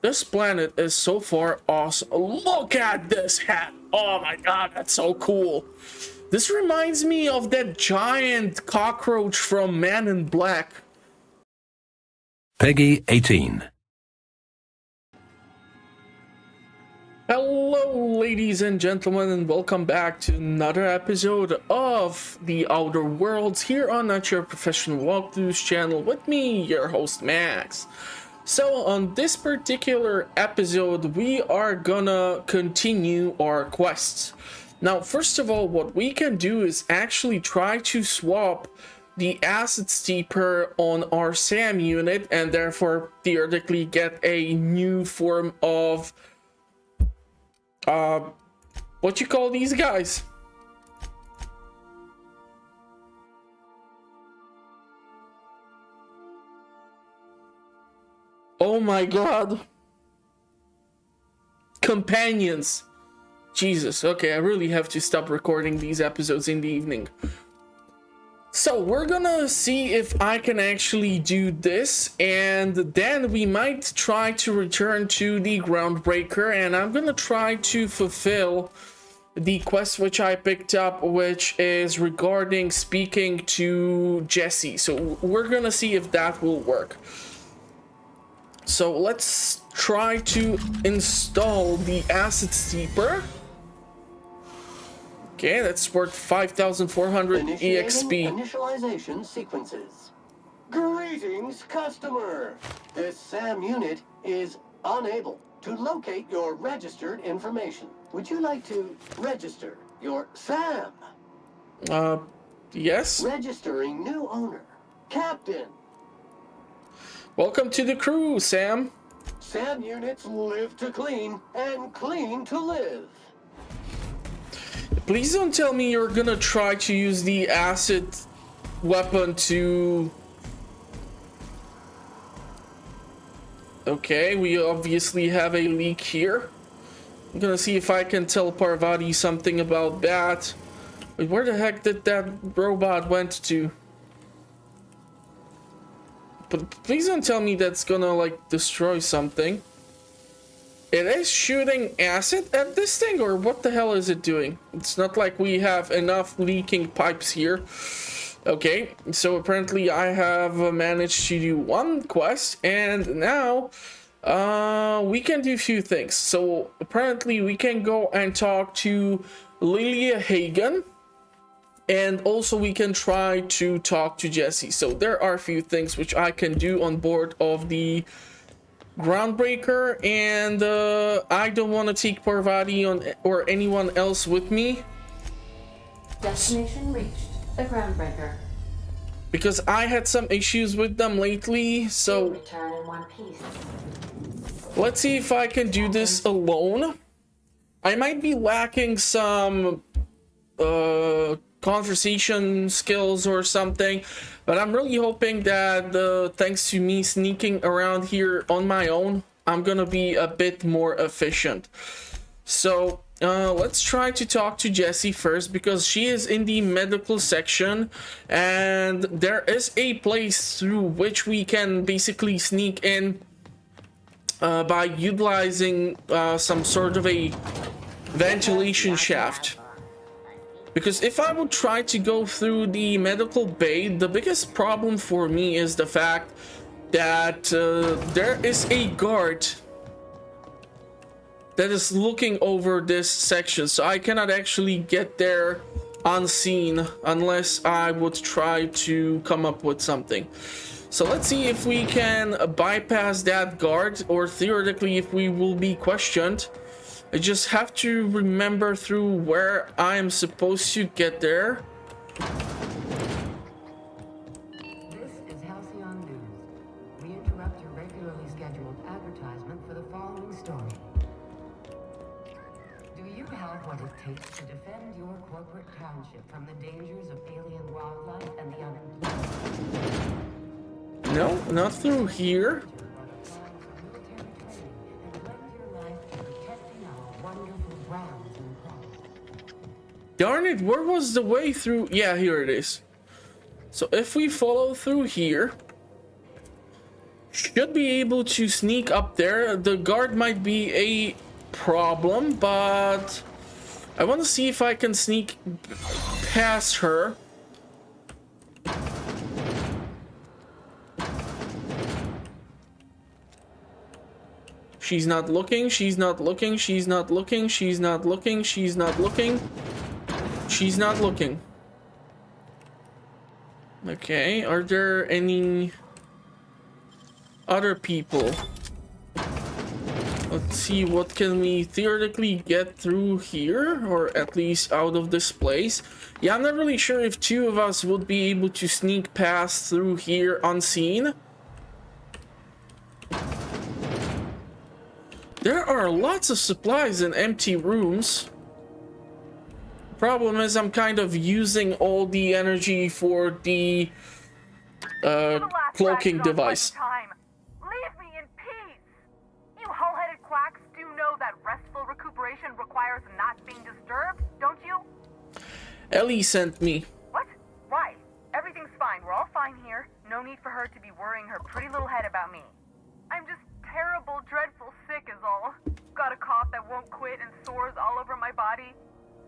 This planet is so far awesome. Look at this hat. Oh my god, that's so cool. This reminds me of that giant cockroach from Man in Black. Peggy 18. Hello, ladies and gentlemen, and welcome back to another episode of The Outer Worlds here on Not Your Professional Walkthroughs channel with me, your host Max. So on this particular episode, we are gonna continue our quests. Now, first of all, what we can do is actually try to swap the acid steeper on our SAM unit and therefore theoretically get a new form of what you call these guys? Oh my god. Companions. Jesus, okay, I really have to stop recording these episodes in the evening. So we're gonna see if I can actually do this, and then we might try to return to the Groundbreaker, and I'm gonna try to fulfill the quest which I picked up, which is regarding speaking to Jesse. So we're gonna see if that will work. So let's try to install the acid steeper. Okay, that's worth 5,400 EXP. Initialization sequences. Greetings, customer. This SAM unit is unable to locate your registered information. Would you like to register your SAM? Yes. Registering new owner. Captain. Welcome to the crew, Sam. SAM units live to clean and clean to live. Please don't tell me you're gonna try to use the acid weapon to... Okay, we obviously have a leak here. I'm gonna see if I can tell Parvati something about that. Wait, where the heck did that robot went to? But please don't tell me that's gonna, like, destroy something. It is shooting acid at this thing, or what the hell is it doing? It's not like we have enough leaking pipes here. Okay, so apparently I have managed to do one quest, and now we can do a few things. So apparently we can go and talk to Lilia Hagen, and also we can try to talk to Jesse. So there are a few things which I can do on board of the Groundbreaker, and I don't want to take Parvati on or anyone else with me. Destination reached. The Groundbreaker. Because I had some issues with them lately, so return in one piece. Let's see if I can do this alone. I might be lacking some conversation skills or something, but I'm really hoping that thanks to me sneaking around here on my own, I'm gonna be a bit more efficient. So let's try to talk to Jessie first, because she is in the medical section, and there is a place through which we can basically sneak in by utilizing some sort of a ventilation shaft. Because if I would try to go through the medical bay, the biggest problem for me is the fact that there is a guard that is looking over this section, so I cannot actually get there unseen unless I would try to come up with something. So let's see if we can bypass that guard, or theoretically if we will be questioned. I just have to remember through where I am supposed to get there. This is Halcyon News. We interrupt your regularly scheduled advertisement for the following story. Do you have what it takes to defend your corporate township from the dangers of alien wildlife and the unemployed? No, not through here. Darn it, where was the way through? Yeah, here it is. So if we follow through here, Should be able to sneak up there. The guard might be a problem, but I want to see if I can sneak past her. She's not looking, she's not looking, she's not looking, she's not looking, she's not looking. She's not looking. Okay, are there any other people? Let's see, what can we theoretically get through here, or at least out of this place? Yeah, I'm not really sure if two of us would be able to sneak past through here unseen. There are lots of supplies in empty rooms. Problem is, I'm kind of using all the energy for the cloaking device. Leave me in peace. You hull-headed quacks do know that restful recuperation requires not being disturbed, don't you? Ellie sent me. What? Why? Everything's fine. We're all fine here. No need for her to be worrying her pretty little head about me. I'm just terrible, dreadful sick is all. Got a cough that won't quit and sores all over my body.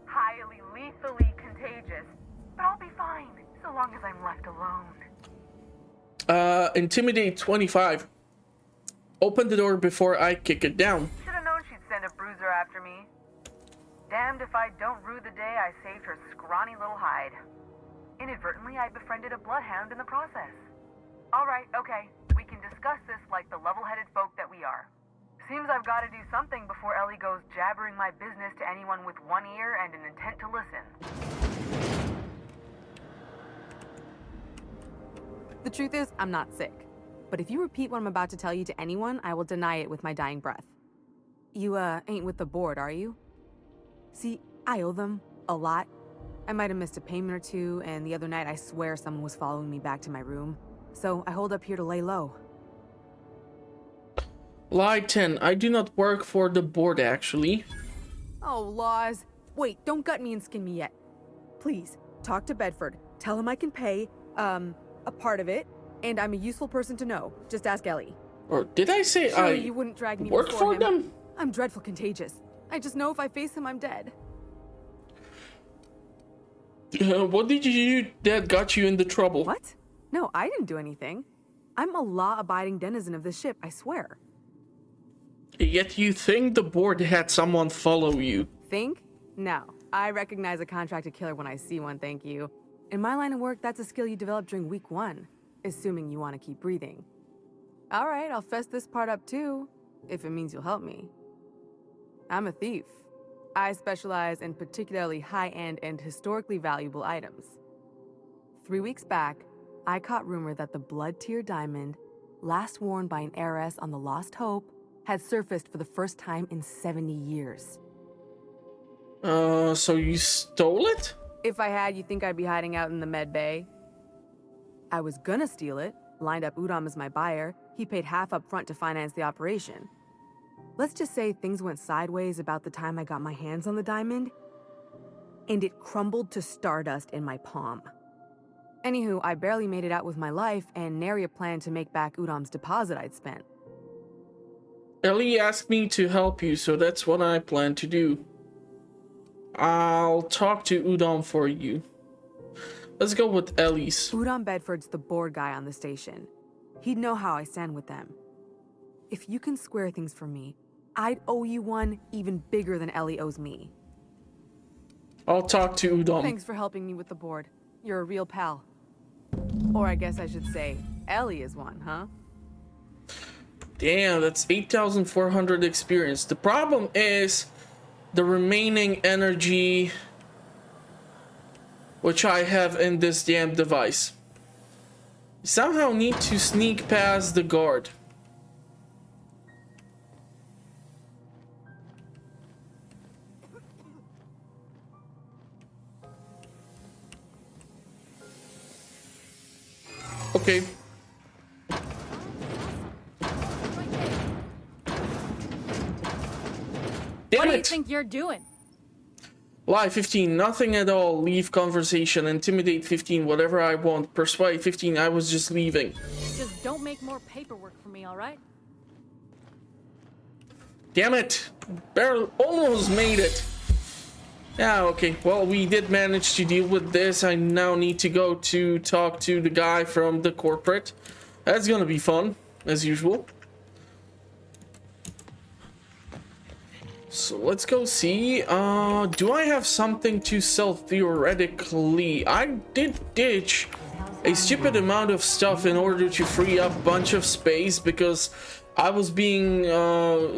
Highly, lethally contagious. But I'll be fine, so long as I'm left alone. Intimidate 25. Open the door before I kick it down. Should have known she'd send a bruiser after me. Damned if I don't rue the day I saved her scrawny little hide. Inadvertently, I befriended a bloodhound in the process. Alright, okay. We can discuss this like the level-headed folk that we are. Seems I've got to do something before Ellie goes jabbering my business to anyone with one ear and an intent to listen. The truth is, I'm not sick. But if you repeat what I'm about to tell you to anyone, I will deny it with my dying breath. You, ain't with the board, are you? See, I owe them a lot. I might have missed a payment or two, and the other night I swear someone was following me back to my room. So I hold up here to lay low. Lie 10. I do not work for the board, actually. Oh, laws. Wait, don't gut me and skin me yet. Please, talk to Bedford. Tell him I can pay, a part of it, and I'm a useful person to know. Just ask Ellie. Or did I say Surely you wouldn't drag me work before for him. them? I'm dreadful contagious. I just know if I face him, I'm dead. What did you do that got you into trouble? What? No, I didn't do anything. I'm a law-abiding denizen of this ship, I swear. Yet you think the board had someone follow you. Think? No. I recognize a contracted killer when I see one, thank you. In my line of work, that's a skill you develop during week 1, assuming you want to keep breathing. All right, I'll fess this part up too, if it means you'll help me. I'm a thief. I specialize in particularly high-end and historically valuable items. 3 weeks back, I caught rumor that the blood-tier diamond, last worn by an heiress on the Lost Hope, had surfaced for the first time in 70 years. So you stole it? If I had, you think I'd be hiding out in the med bay? I was gonna steal it, lined up Udom as my buyer. He paid half up front to finance the operation. Let's just say things went sideways about the time I got my hands on the diamond, and it crumbled to stardust in my palm. Anywho, I barely made it out with my life, and nary a plan to make back Udom's deposit I'd spent. Ellie asked me to help you, so that's what I plan to do. I'll talk to Udom for you. Let's go with Ellie's. Udom Bedford's the board guy on the station. He'd know how I stand with them. If you can square things for me, I'd owe you one even bigger than Ellie owes me. I'll talk to Udom. Thanks for helping me with the board. You're a real pal. Or I guess I should say, Ellie is one, huh? Damn, that's 8,400 experience. The problem is the remaining energy which I have in this damn device. Somehow need to sneak past the guard. Okay. Damn What do you it! think you're doing? Lie 15, nothing at all. Leave conversation. Intimidate 15, whatever I want. Persuade 15, I was just leaving. Just don't make make more paperwork for me, all right? Damn it! Barely, almost made it. Yeah, okay. Well, we did manage to deal with this. I now need to go to talk to the guy from the corporate. That's gonna be fun, as usual. So let's go see. Do I have something to sell theoretically? I did ditch a stupid amount of stuff in order to free up a bunch of space because I was being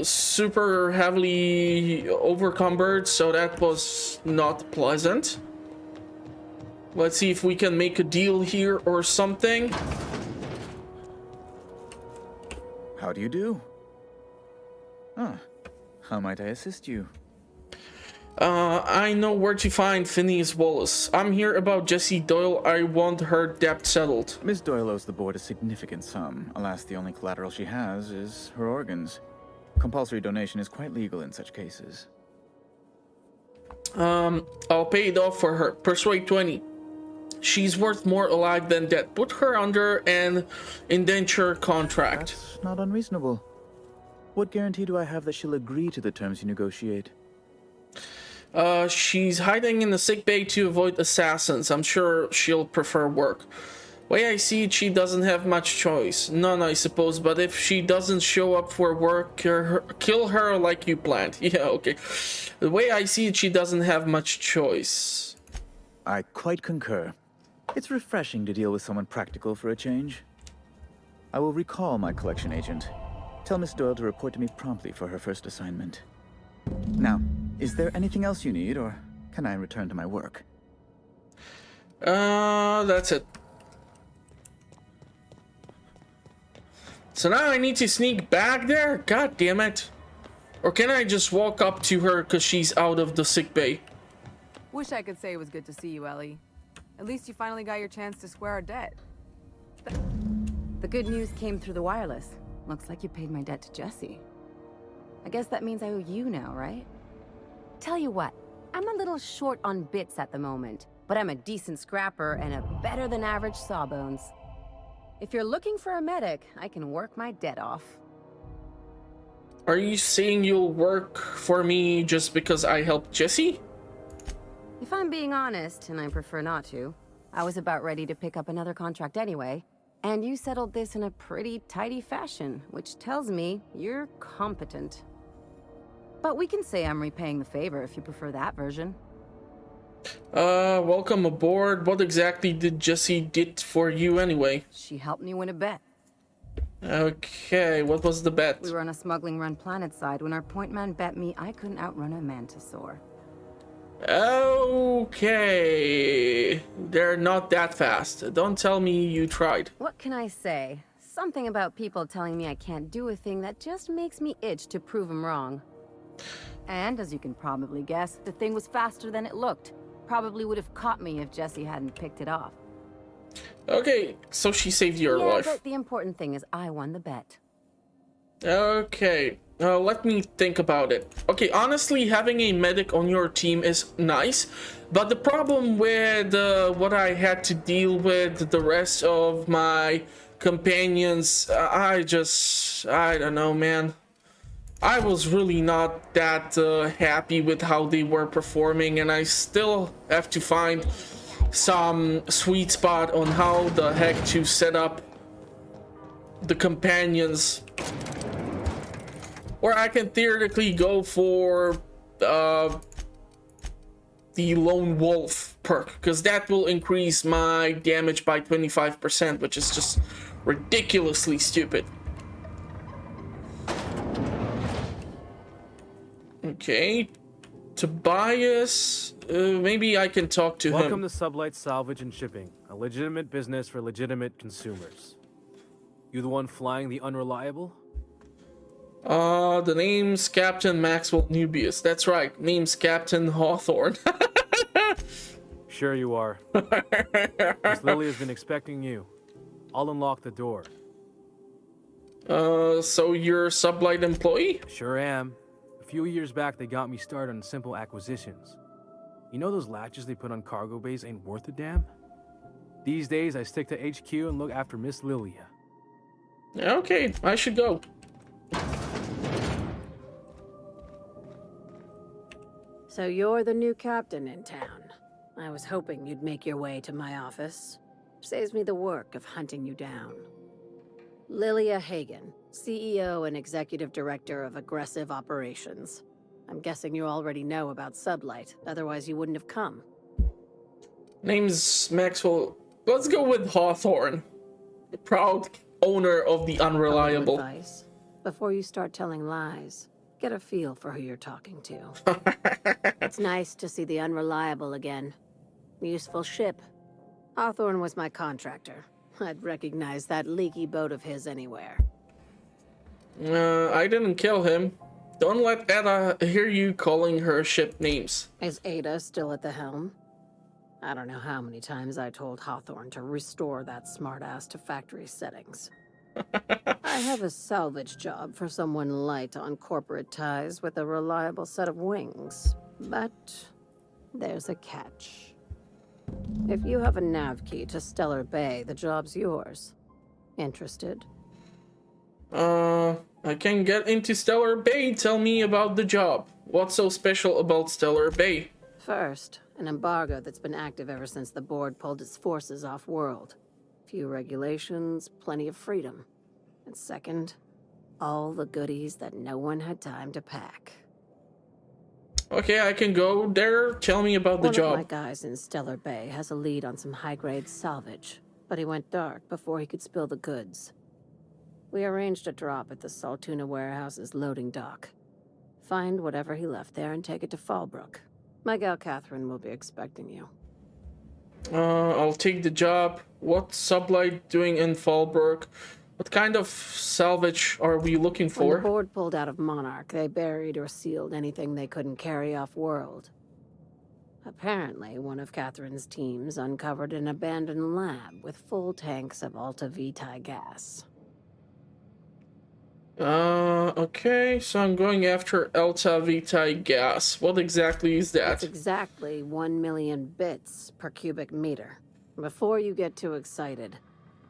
super heavily overcumbered, so that was not pleasant. Let's see if we can make a deal here or something. How do you do? Ah, how might I assist you? I know where to find Phineas Wallace. I'm here about Jessie Doyle. I want her debt settled. Miss Doyle owes the board a significant sum. Alas, the only collateral she has is her organs. Compulsory donation is quite legal in such cases. I'll pay it off for her. Persuade 20. She's worth more alive than dead. Put her under an indenture contract. That's not unreasonable. What guarantee do I have that she'll agree to the terms you negotiate? She's hiding in the sick bay to avoid assassins. I'm sure she'll prefer work. Way I see it, she doesn't have much choice. None, I suppose, but if she doesn't show up for work, kill her like you planned. Yeah, okay. The way I see it, she doesn't have much choice. I quite concur. It's refreshing to deal with someone practical for a change. I will recall my collection agent. Tell Miss Doyle to report to me promptly for her first assignment. Now, is there anything else you need, or can I return to my work? That's it. So now I need to sneak back there? God damn it. Or can I just walk up to her because she's out of the sick bay? Wish I could say it was good to see you, Ellie. At least you finally got your chance to square our debt. The good news came through the wireless. Looks like you paid my debt to Jessie. I guess that means I owe you now, right? Tell you what, I'm a little short on bits at the moment, but I'm a decent scrapper and a better-than-average sawbones. If you're looking for a medic, I can work my debt off. Are you saying you'll work for me just because I helped Jessie? If I'm being honest, and I prefer not to, I was about ready to pick up another contract anyway, and you settled this in a pretty tidy fashion, which tells me you're competent. But we can say I'm repaying the favor if you prefer that version. Welcome aboard. What exactly did Jessie did for you anyway? She helped me win a bet. Okay, what was the bet? We were on a smuggling run planetside when our point man bet me I couldn't outrun a mantisaur. Okay, they're not that fast. Don't tell me you tried. What can I say? Something about people telling me I can't do a thing that just makes me itch to prove them wrong. And as you can probably guess, the thing was faster than it looked. Probably would have caught me if Jessie hadn't picked it off. Okay, so she saved your life. But the important thing is I won the bet. Okay, let me think about it. Okay, honestly, having a medic on your team is nice, but the problem with what I had to deal with the rest of my companions, I don't know, man. I was really not that happy with how they were performing, and I still have to find some sweet spot on how the heck to set up the companions. Or I can theoretically go for the lone wolf perk, because that will increase my damage by 25%, which is just ridiculously stupid. Okay, Tobias, maybe I can talk to him. Welcome to Sublight Salvage and Shipping, a legitimate business for legitimate consumers. You the one flying the Unreliable? The name's Captain Maxwell Nubius. That's right, name's Captain Hawthorne. Sure you are. Miss Lily has been expecting you. I'll unlock the door. So you're a Sublight employee? Sure am. A few years back, they got me started on simple acquisitions. You know those latches they put on cargo bays ain't worth a damn? These days, I stick to HQ and look after Miss Lilia. Okay, I should go. So you're the new captain in town. I was hoping you'd make your way to my office. Saves me the work of hunting you down. Lilia Hagen, CEO and Executive Director of Aggressive Operations. I'm guessing you already know about Sublight, otherwise you wouldn't have come. Name's Maxwell. Let's go with Hawthorne, the proud owner of the Unreliable. Advice. Before you start telling lies, get a feel for who you're talking to. It's nice to see the Unreliable again. Useful ship. Hawthorne was my contractor. I'd recognize that leaky boat of his anywhere. I didn't kill him. Don't let Ada hear you calling her ship names. Is Ada still at the helm? I don't know how many times I told Hawthorne to restore that smartass to factory settings. I have a salvage job for someone light on corporate ties with a reliable set of wings. But there's a catch. If you have a nav key to Stellar Bay, the job's yours. Interested? I can get into Stellar Bay. Tell me about the job. What's so special about Stellar Bay? First, an embargo that's been active ever since the board pulled its forces off-world. Few regulations, plenty of freedom. And second, all the goodies that no one had time to pack. Okay, I can go there. Tell me about the job. One of my guys in Stellar Bay has a lead on some high-grade salvage, but he went dark before he could spill the goods. We arranged a drop at the Saltuna warehouse's loading dock. Find whatever he left there and take it to Fallbrook. My gal Catherine will be expecting you. I'll take the job. What's Sublight doing in Fallbrook? What kind of salvage are we looking for? When the board pulled out of Monarch, they buried or sealed anything they couldn't carry off-world. Apparently, one of Catherine's teams uncovered an abandoned lab with full tanks of Alta Vitae gas. Okay, so I'm going after Alta Vitae gas. What exactly is that? That's exactly 1 million bits per cubic meter. Before you get too excited,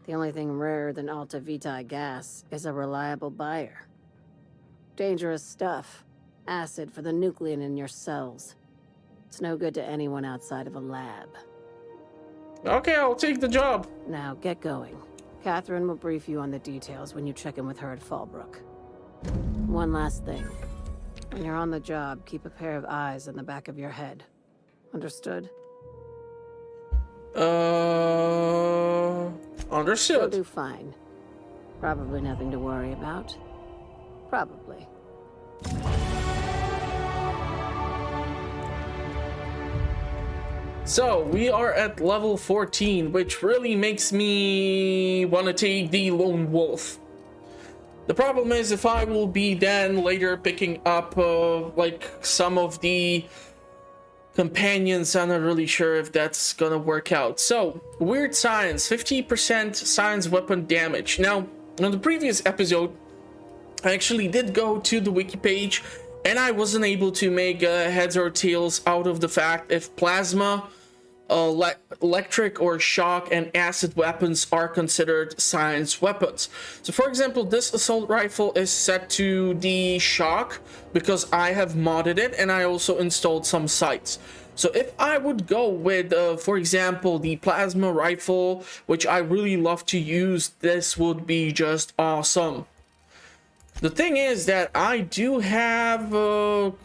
the only thing rarer than Alta Vitae gas is a reliable buyer. Dangerous stuff. Acid for the nucleon in your cells. It's no good to anyone outside of a lab. Okay, I'll take the job. Now, get going. Catherine will brief you on the details when you check in with her at Fallbrook. One last thing. When you're on the job, keep a pair of eyes in the back of your head. Understood? Understood. You'll do fine. Probably nothing to worry about. Probably. So, we are at level 14, which really makes me want to take the Lone Wolf. The problem is if I will be then later picking up like some of the companions, I'm not really sure if that's gonna work out. So, weird science, 50% science weapon damage. Now, on the previous episode, I actually did go to the wiki page and I wasn't able to make heads or tails out of the fact if plasma, electric or shock and acid weapons are considered science weapons. So for example, this assault rifle is set to the shock because I have modded it and I also installed some sights. So if I would go with, for example, the plasma rifle, which I really love to use, this would be just awesome. The thing is that I do have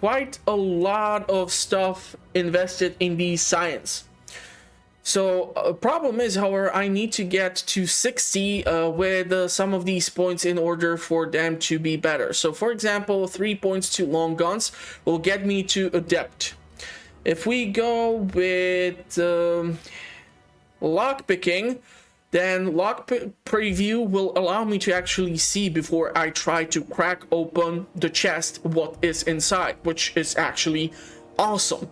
quite a lot of stuff invested in the science. So problem is, however, I need to get to 60 with some of these points in order for them to be better. So for example, 3 points to long guns will get me to adept. If we go with lockpicking, then lockpick preview will allow me to actually see before I try to crack open the chest what is inside, which is actually awesome.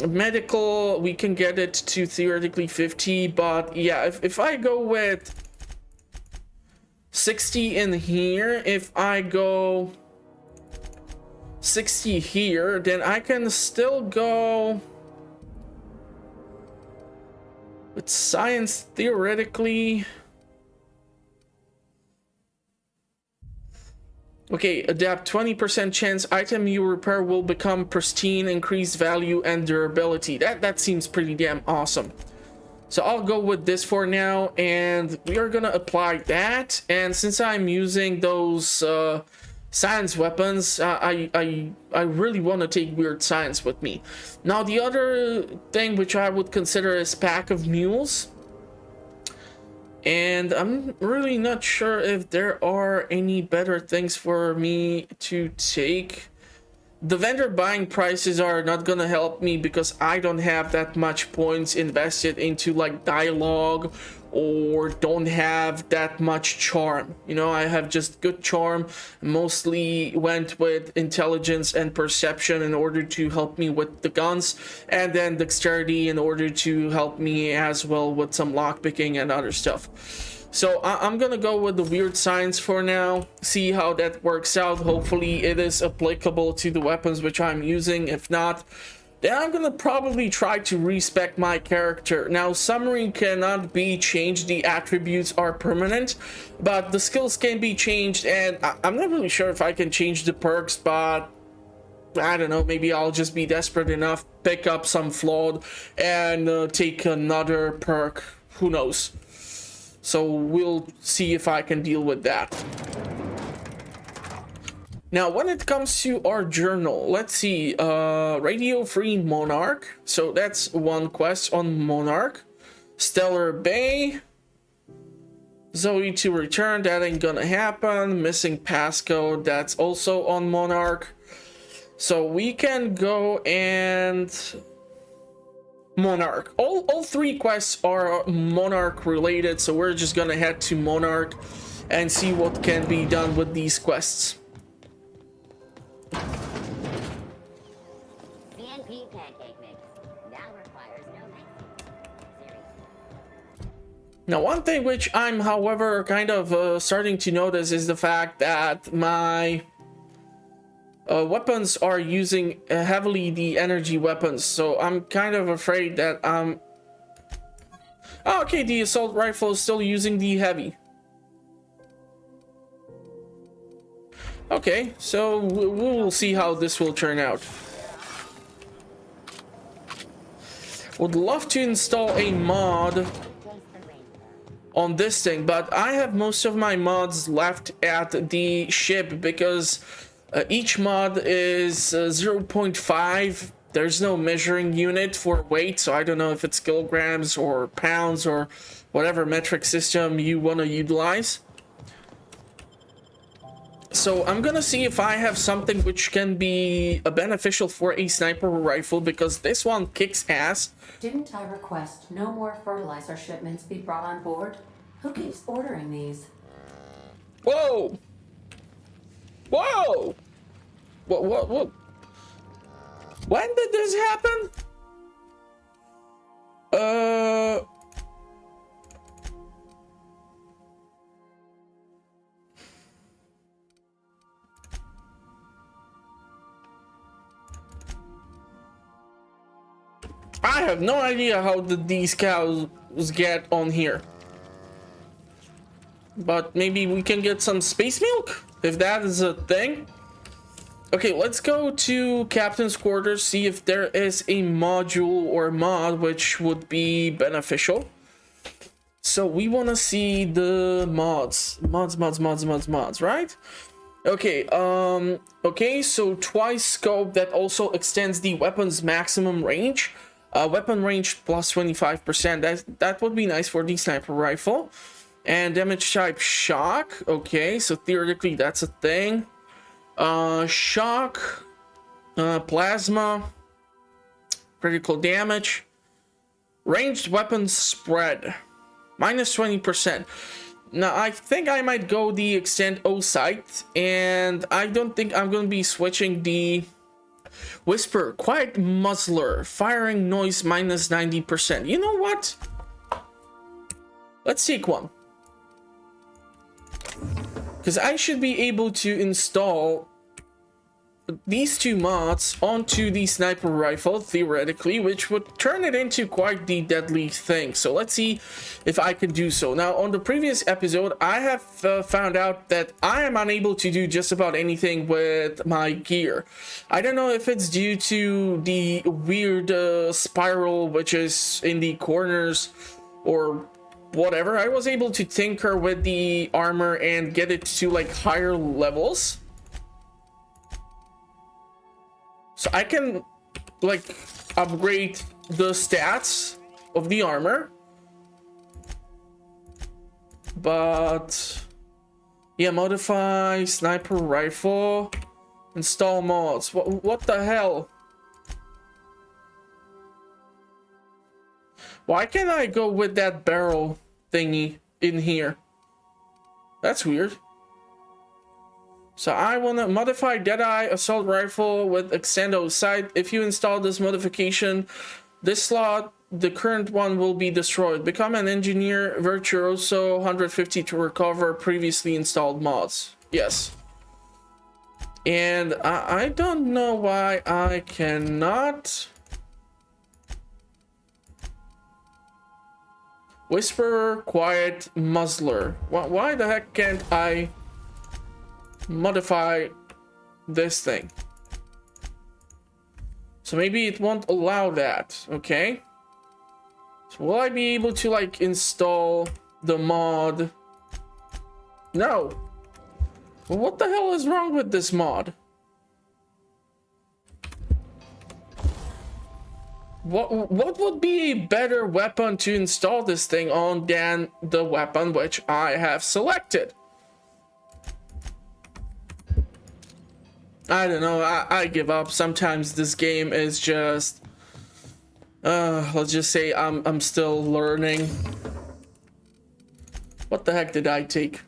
Medical, we can get it to theoretically 50, but yeah, if I go with 60 in here, if I go 60 here, then I can still go with science theoretically. Okay, adapt 20% chance item you repair will become pristine, increased value and durability. That seems pretty damn awesome. So I'll go with this for now, and we are gonna apply that. And since I'm using those science weapons, I really want to take weird science with me. Now the other thing which I would consider is pack of mules. And I'm really not sure if there are any better things for me to take. The vendor buying prices are not gonna help me because I don't have that much points invested into like dialogue, or don't have that much charm. You know, I have just good charm, mostly went with intelligence and perception in order to help me with the guns, and then dexterity in order to help me as well with some lockpicking and other stuff. So I'm gonna go with the weird science for now, see how that works out. Hopefully it is applicable to the weapons which I'm using. If not, then I'm gonna probably try to respec my character. Now, summary cannot be changed, the attributes are permanent, but the skills can be changed, and I'm not really sure if I can change the perks, but I don't know, maybe I'll just be desperate enough, pick up some flawed, and take another perk, who knows. So we'll see if I can deal with that. Now, when it comes to our journal, let's see, Radio Free Monarch. So that's one quest on Monarch. Stellar Bay. Zoe to return, that ain't gonna happen. Missing passcode, that's also on Monarch. So we can go and... Monarch. All three quests are Monarch related, so we're just gonna head to Monarch and see what can be done with these quests. CNP pancake mix now requires no mix. Now, one thing which I'm, however, kind of starting to notice is the fact that my weapons are using heavily the energy weapons, so I'm kind of afraid that oh, okay, the assault rifle is still using the heavy. Okay, so we will see how this will turn out. Would love to install a mod on this thing, but I have most of my mods left at the ship because each mod is 0.5. There's no measuring unit for weight, so I don't know if it's kilograms or pounds or whatever metric system you want to utilize. So I'm gonna see if I have something which can be beneficial for a sniper rifle, because this one kicks ass. Didn't I request no more fertilizer shipments be brought on board? Who keeps ordering these? Whoa! Whoa! What? When did this happen? I have no idea how these cows get on here. But maybe we can get some space milk, if that is a thing. Okay, let's go to Captain's Quarters, see if there is a module or mod which would be beneficial. So we want to see the mods, right? Okay, okay, so twice scope that also extends the weapon's maximum range. Weapon range plus 25%. That would be nice for the sniper rifle. And damage type shock. Okay, so theoretically that's a thing. Shock, plasma, critical damage, ranged weapons spread, minus 20%. Now I think I might go the extend O sight, and I don't think I'm gonna be switching the whisper, quiet muzzler, firing noise minus 90%. You know what? Let's take one. Because I should be able to install these two mods onto the sniper rifle, theoretically, which would turn it into quite the deadly thing. So let's see if I can do so. Now, on the previous episode, I have found out that I am unable to do just about anything with my gear. I don't know if it's due to the weird spiral which is in the corners or whatever. I was able to tinker with the armor and get it to like higher levels. So I can like upgrade the stats of the armor. But yeah, modify sniper rifle, install mods. What the hell? Why can't I go with that barrel thingy in here? That's weird. So I want to modify Deadeye assault rifle with extendo sight. If you install this modification, this slot, the current one will be destroyed. Become an engineer virtuoso, 150 to recover previously installed mods. Yes. And I don't know why I cannot. Whisperer, quiet, muzzler. Why the heck can't I modify this thing? So maybe it won't allow that. Okay. So will I be able to like install the mod? No. Well, what the hell is wrong with this mod? What would be a better weapon to install this thing on than the weapon which I have selected? I don't know. I give up. Sometimes this game is just let's just say I'm still learning. What the heck did I take?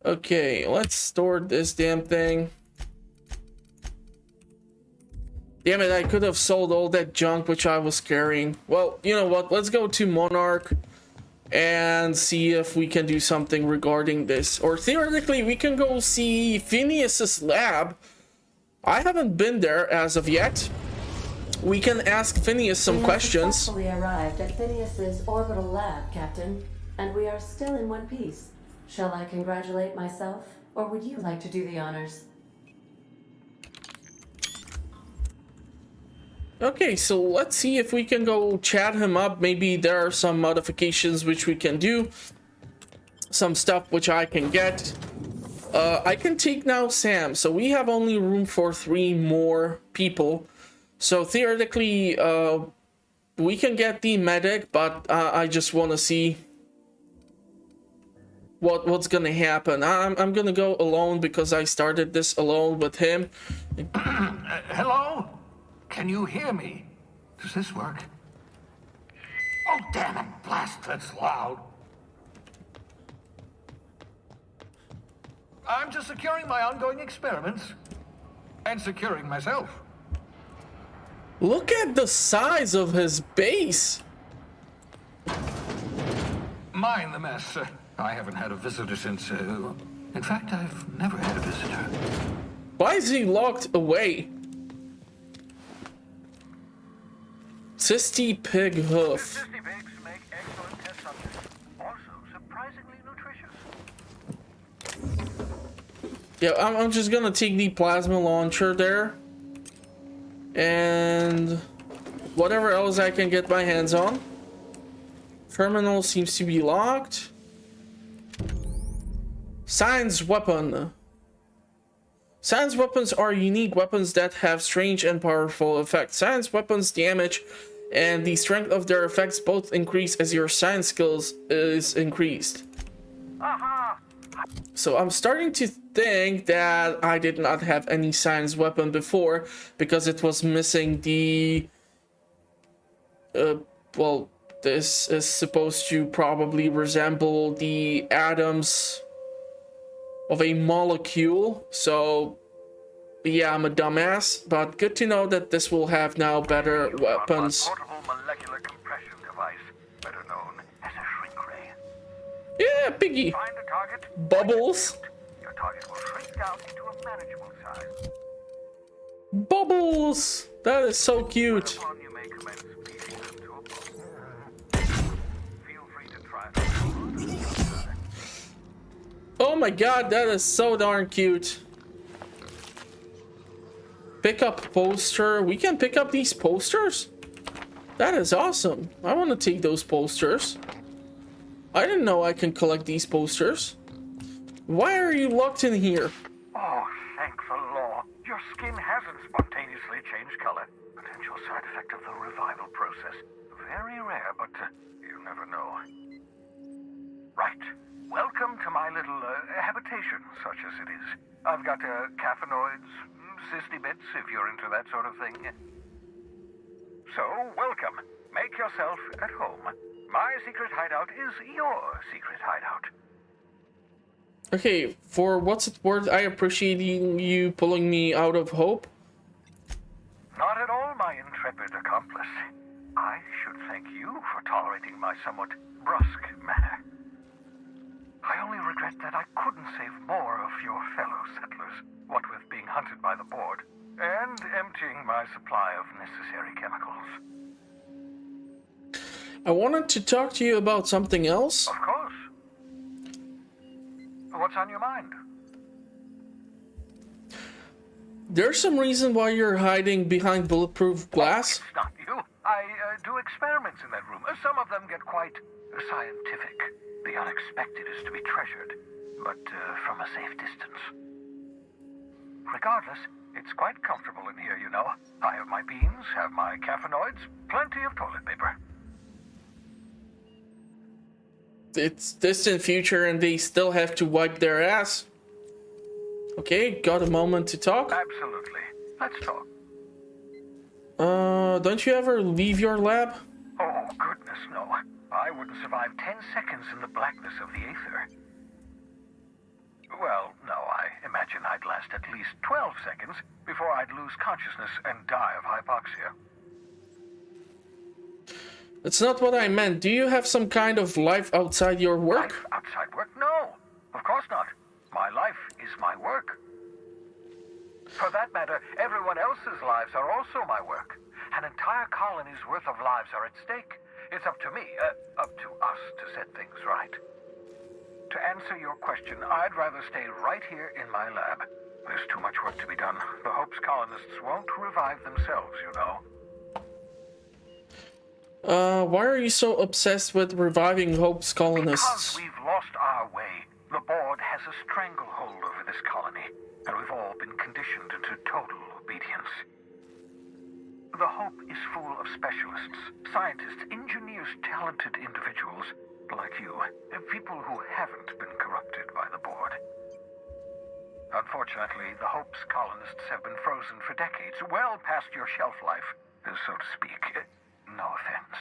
Okay, let's store this damn thing. Damn it, I could have sold all that junk which I was carrying. Well, you know what? Let's go to Monarch and see if we can do something regarding this. Or theoretically, we can go see Phineas's lab. I haven't been there as of yet. We can ask Phineas some questions. We successfully arrived at Phineas's orbital lab, Captain, and we are still in one piece. Shall I congratulate myself, or would you like to do the honors? Okay, so let's see if we can go chat him up. Maybe there are some modifications which we can do. Some stuff which I can get. I can take now Sam. So we have only room for 3 more people. So theoretically, we can get the medic, but I just want to see what's gonna happen. I'm gonna go alone because I started this alone with him. Hello? Can you hear me? Does this work? Oh, damn it! Blast, that's loud. I'm just securing my ongoing experiments. And securing myself. Look at the size of his base. Mind the mess. I haven't had a visitor since... in fact, I've never had a visitor. Why is he locked away? Cysty pig hoof. Cysty pigs make excellent test subjects. Also surprisingly nutritious. Yeah, I'm just gonna take the plasma launcher there. And whatever else I can get my hands on. Terminal seems to be locked. Science weapon. Science weapons are unique weapons that have strange and powerful effects. Science weapons damage and the strength of their effects both increase as your science skills is increased. So I'm starting to think that I did not have any science weapon before because it was missing the well, this is supposed to probably resemble the atoms of a molecule. So yeah, I'm a dumbass, but good to know that this will have now better weapons. Portable molecular compression device, better known as a shrink ray. Yeah, piggy. Find the target. Bubbles. Your target will shrink down into a manageable size. Bubbles! That is so cute. Whereupon you may commence feeding them to a ball. Feel free to try it. Oh my god, that is so darn cute. Pick up poster. We can pick up these posters? That is awesome. I want to take those posters. I didn't know I can collect these posters. Why are you locked in here? Oh, thank the law. Your skin hasn't spontaneously changed color. Potential side effect of the revival process. Very rare, but you never know. Right. Welcome to my little habitation, such as it is. I've got caffeinoids, cysty bits, if you're into that sort of thing. So, welcome. Make yourself at home. My secret hideout is your secret hideout. Okay, for what's it worth, I appreciate you pulling me out of hope. Not at all, my intrepid accomplice. I should thank you for tolerating my somewhat brusque manner. I only regret that I couldn't save more of your fellow settlers, what with being hunted by the board, and emptying my supply of necessary chemicals. I wanted to talk to you about something else. Of course. What's on your mind? There's some reason why you're hiding behind bulletproof glass. It's not you. I do experiments in that room. Some of them get quite scientific. The unexpected is to be treasured, but from a safe distance. Regardless, it's quite comfortable in here, you know. I have my beans, have my caffeinoids, plenty of toilet paper. It's distant future and they still have to wipe their ass. Okay, got a moment to talk? Absolutely. Let's talk. Don't you ever leave your lab? Oh, goodness, no. I wouldn't survive 10 seconds in the blackness of the aether. Well, no, I imagine I'd last at least 12 seconds before I'd lose consciousness and die of hypoxia. That's not what I meant. Do you have some kind of life outside your work? Life outside work? No, of course not. My life is my work. For that matter, everyone else's lives are also my work. An entire colony's worth of lives are at stake. It's up to me, up to us to set things right. To answer your question, I'd rather stay right here in my lab. There's too much work to be done. The Hope's colonists won't revive themselves, you know. Why are you so obsessed with reviving Hope's colonists? Because we've lost our way. The board has a stranglehold over this colony, and we've all been conditioned into total obedience. The Hope is full of specialists, scientists, engineers, talented individuals like you, people who haven't been corrupted by the board. Unfortunately, the Hope's colonists have been frozen for decades, well past your shelf life, so to speak. No offense.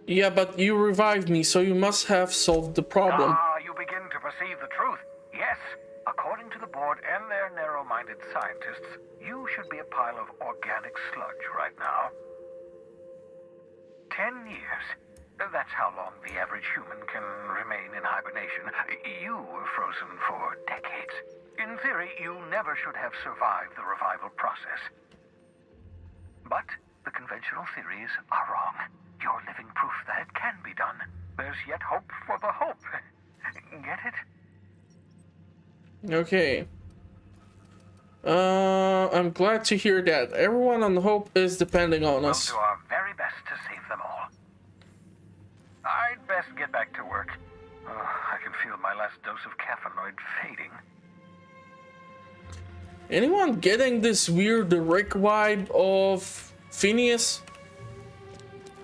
Yeah, but you revived me, so you must have solved the problem. Ah, you begin to perceive the truth. Yes, according to the board and their narrow-minded scientists, you should be a pile of organic sludge right now. 10 years. That's how long the average human can remain in hibernation. You were frozen for decades. In theory, you never should have survived the revival process. But the conventional theories are wrong. You're living proof that it can be done. There's yet hope for the Hope. Get it? Okay. I'm glad to hear that. Everyone on Hope is depending on us. We'll do our very best to save them all. I'd best get back to work. I can feel my last dose of caffeinoid fading. Anyone getting this weird Rick vibe of Phineas?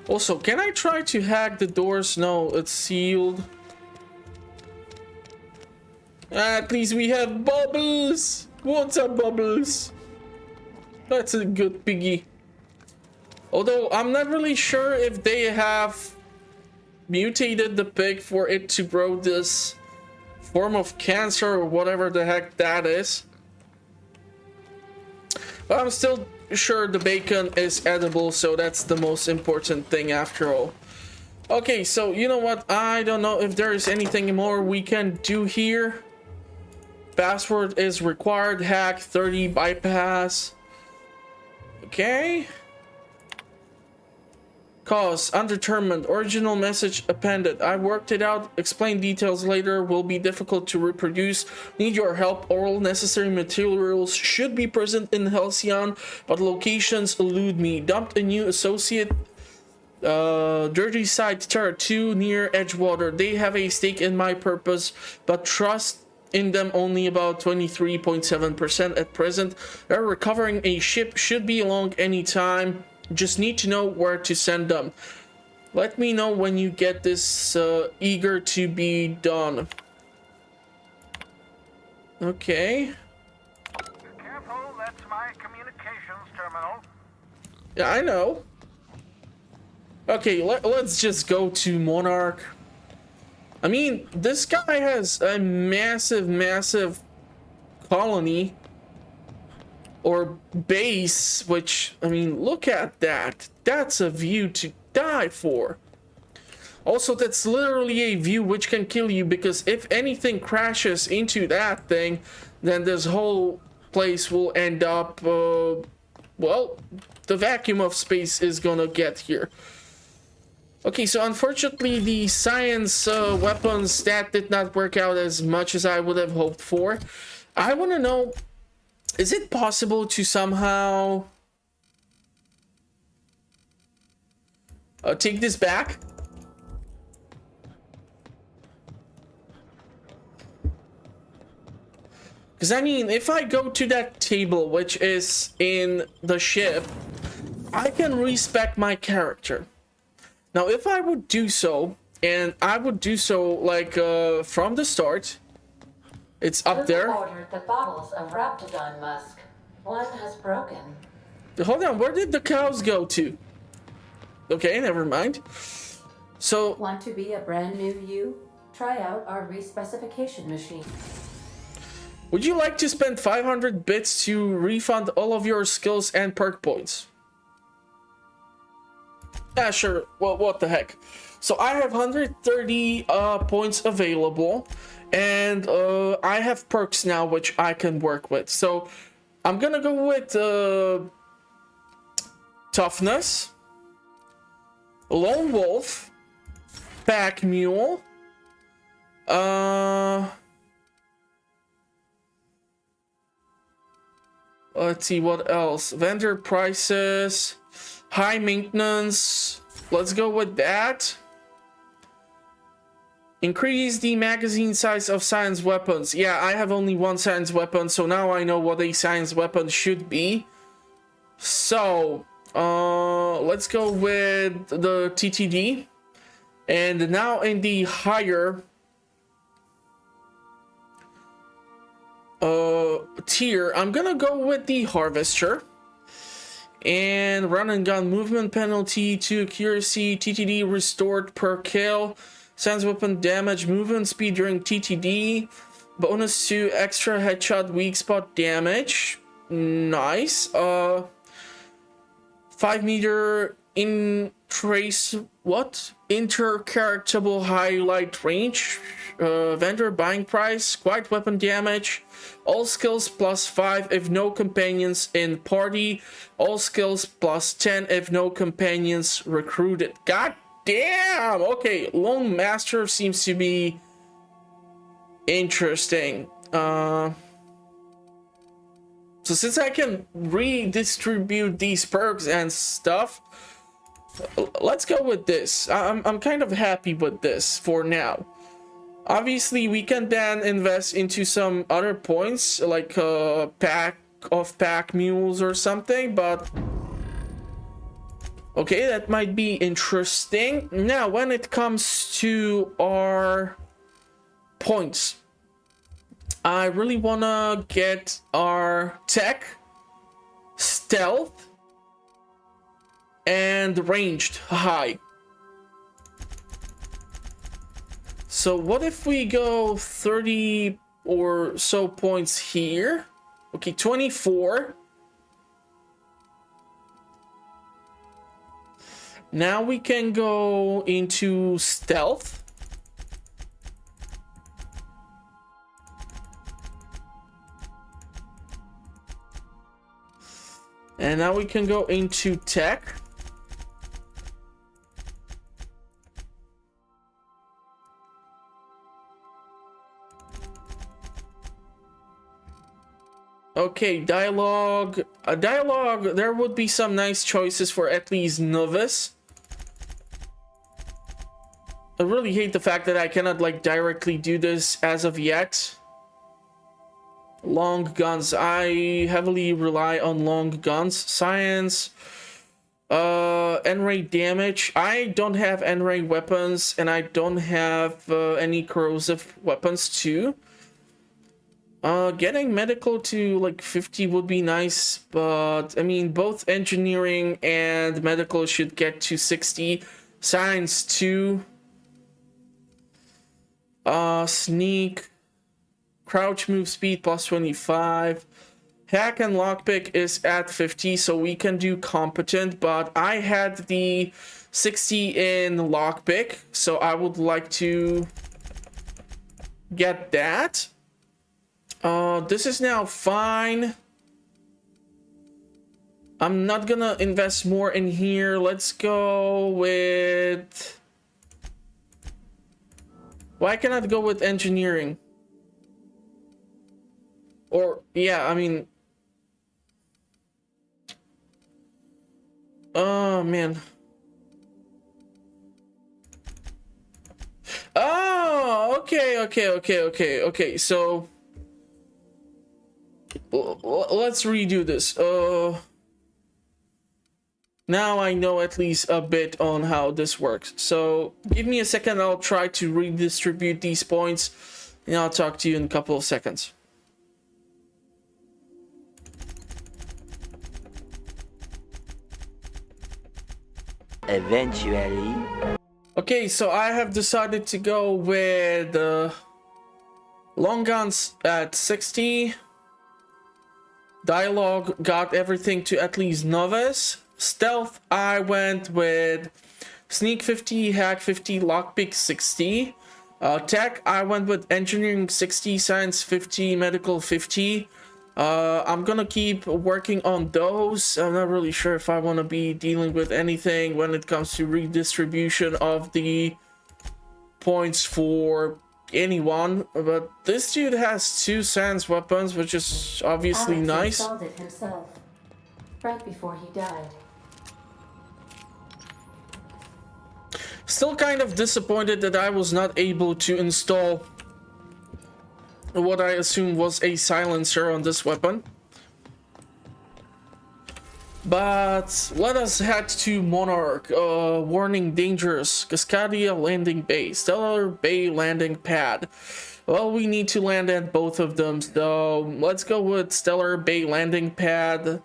Also, can I try to hack the doors? No, it's sealed. At least we have Bubbles! What's up, Bubbles? That's a good piggy. Although, I'm not really sure if they have mutated the pig for it to grow this form of cancer or whatever the heck that is. But I'm still sure the bacon is edible, so that's the most important thing after all. Okay, so you know what? I don't know if there is anything more we can do here. Password is required. Hack 30 bypass. Okay. Cause undetermined. Original message appended. I worked it out. Explain details later. Will be difficult to reproduce. Need your help. All necessary materials should be present in Halcyon, but locations elude me. Dumped a new associate. Dirty Side Terra 2 near Edgewater. They have a stake in my purpose, but trust in them only about 23.7% at present. They're recovering a ship, should be along any time. Just need to know where to send them. Let me know when you get this eager to be done. Okay. Careful, that's my communications terminal. Yeah, I know. Okay, let's just go to Monarch. I mean, this guy has a massive colony or base, which, I mean, look at that. That's a view to die for. Also, that's literally a view which can kill you, because if anything crashes into that thing, then this whole place will end up, well, the vacuum of space is gonna get here. Okay, so unfortunately the science weapons, that did not work out as much as I would have hoped for. I want to know, is it possible to somehow take this back? Because I mean, if I go to that table which is in the ship, I can respec my character. Now, if I would do so, and I would do so like from the start, it's up there. Ordered the bottles of Raptidon musk. One has broken. Hold on, where did the cows go to? Okay, never mind. So, Want to be a brand new you? Try out our respecification machine. would you like to spend 500 bits to refund all of your skills and perk points? Yeah, sure. Well, what the heck. So I have 130 points available, and I have perks now which I can work with. So I'm gonna go with toughness, lone wolf, pack mule, let's see what else. Vendor prices, high maintenance. Let's go with that. Increase the magazine size of science weapons. Yeah, I have only one science weapon, so now I know what a science weapon should be. So, let's go with the TTD. And now in the higher tier, I'm gonna go with the Harvester. And run and gun movement penalty to accuracy, TTD restored per kill, science weapon damage, movement speed during TTD, bonus to extra headshot weak spot damage. Nice. 5 meter in trace, what? Intercharacterable highlight range. Vendor buying price, quiet weapon damage, all skills +5 if no companions in party, all skills +10 if no companions recruited. God damn! Okay, Lone Master seems to be interesting. So since I can redistribute these perks and stuff, let's go with this. I'm kind of happy with this for now. Obviously, we can then invest into some other points, like a pack of pack mules or something, but okay, that might be interesting. Now, when it comes to our points, I really wanna get our tech, stealth, and ranged high. So what if we go 30 or so points here? Okay, 24. Now we can go into stealth. And now we can go into tech. Okay, dialogue. Dialogue, there would be some nice choices for at least novice. I really hate the fact that I cannot like directly do this as of yet. Long guns. I heavily rely on long guns. Science. N-ray damage. I don't have N-ray weapons, and I don't have any corrosive weapons too. Getting medical to like 50 would be nice, but I mean both engineering and medical should get to 60. Science 2. Sneak. Crouch move speed plus 25. Hack and lockpick is at 50, so we can do competent, but I had the 60 in lockpick, so I would like to get that. This is now fine. I'm not gonna invest more in here. Let's go with... Why cannot go with engineering? Or, yeah, I mean... Oh, man. Oh, okay, so... Let's redo this. Now I know at least a bit on how this works. So give me a second, I'll try to redistribute these points, and I'll talk to you in a couple of seconds. Eventually. Okay, so I have decided to go with long guns at 60. Dialogue got everything to at least novice. Stealth, I went with sneak 50, hack 50, lockpick 60. Tech, I went with engineering 60, science 50, medical 50. I'm gonna keep working on those. I'm not really sure if I want to be dealing with anything when it comes to redistribution of the points for anyone, but this dude has 2 science weapons, which is obviously Alex nice. installed it himself, right before he died. Still kind of disappointed that I was not able to install what I assume was a silencer on this weapon. But let us head to Monarch. Warning, dangerous. Cascadia landing bay. Stellar Bay landing pad. Well, we need to land at both of them, so let's go with Stellar Bay landing pad.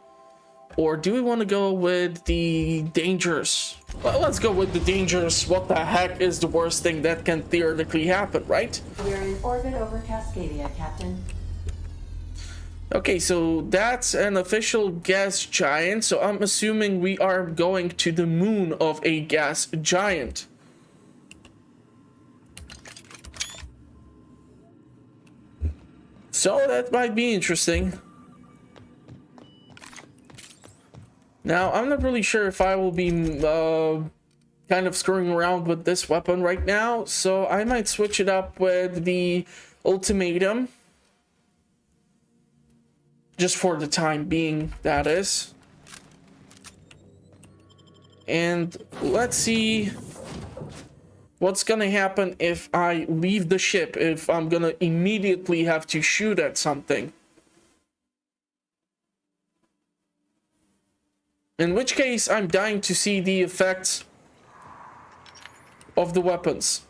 Or do we want to go with the dangerous? Well, let's go with the dangerous. What the heck is the worst thing that can theoretically happen, right? We're in orbit over Cascadia, Captain. Okay, so that's an official gas giant, so I'm assuming we are going to the moon of a gas giant. So that might be interesting. Now, I'm not really sure if I will be kind of screwing around with this weapon right now, so I might switch it up with the ultimatum. Just for the time being, that is. And let's see what's gonna happen if I leave the ship, if I'm gonna immediately have to shoot at something. In which case, I'm dying to see the effects of the weapons.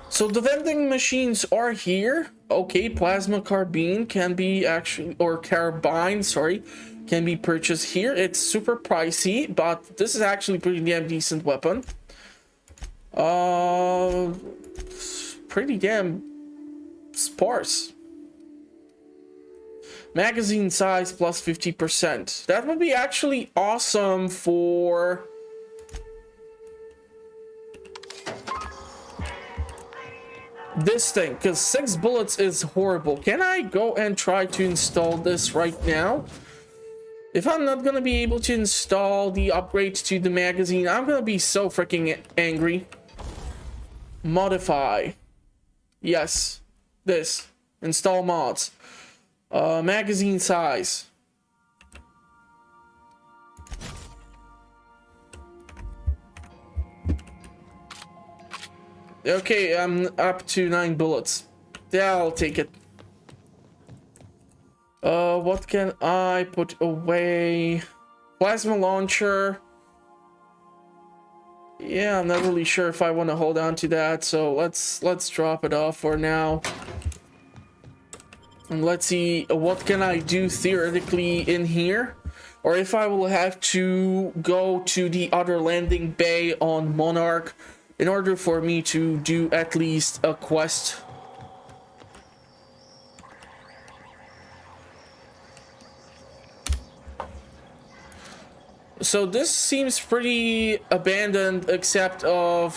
So the vending machines are here. Okay, plasma carbine can be actually, or carbine, sorry, can be purchased here. It's super pricey, but this is actually pretty damn decent weapon. Pretty damn sparse. Magazine size plus 50%. That would be actually awesome for... this thing, because 6 bullets is horrible. Can I go and try to install this right now? If I'm not gonna be able to install the upgrades to the magazine, I'm gonna be so freaking angry. Modify. Yes. This. Install mods. Magazine size. Okay, I'm up to 9 bullets. Yeah, I'll take it. What can I put away? Plasma launcher. Yeah, I'm not really sure if I want to hold on to that, so let's drop it off for now. And let's see what can I do theoretically in here, or if I will have to go to the other landing bay on Monarch in order for me to do at least a quest. So this seems pretty abandoned, except of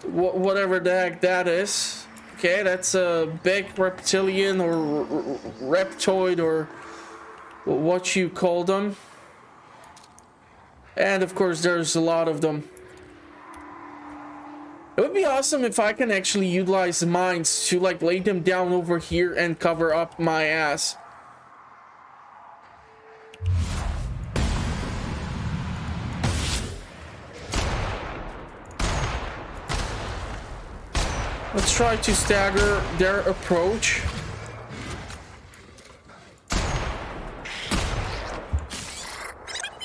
whatever the heck that is. Okay, that's a big reptilian or reptoid or what you call them. And of course there's a lot of them. It would be awesome if I can actually utilize mines to like lay them down over here and cover up my ass. Let's try to stagger their approach.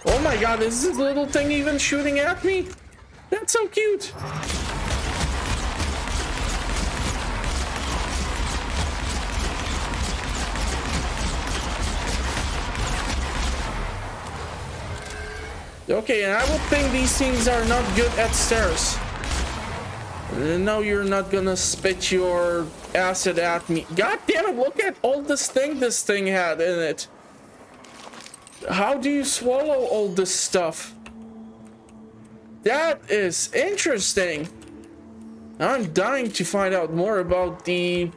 Oh my god, is this little thing even shooting at me? That's so cute. Okay, and I would think these things are not good at stairs. No, you're not gonna spit your acid at me. God damn it, look at all this thing had in it. How do you swallow all this stuff? That is interesting. I'm dying to find out more about the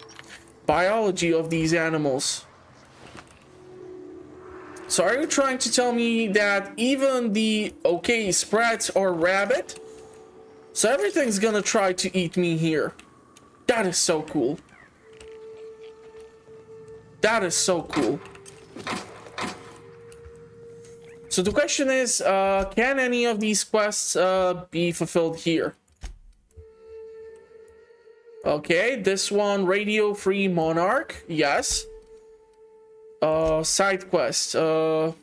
biology of these animals. So are you trying to tell me that even the, okay, sprats or rabbit, so everything's gonna try to eat me here? That is so cool. That is so cool. So the question is, can any of these quests be fulfilled here? Okay, this one, radio free Monarch, yes. Side quest, no.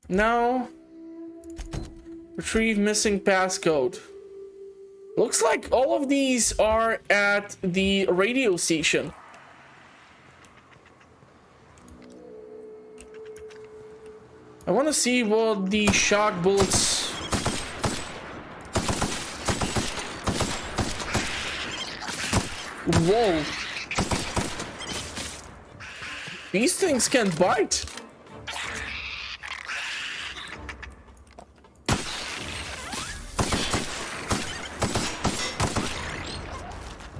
No. Retrieve missing passcode. Looks like all of these are at the radio station. I want to see what the shock bullets... Whoa. These things can bite.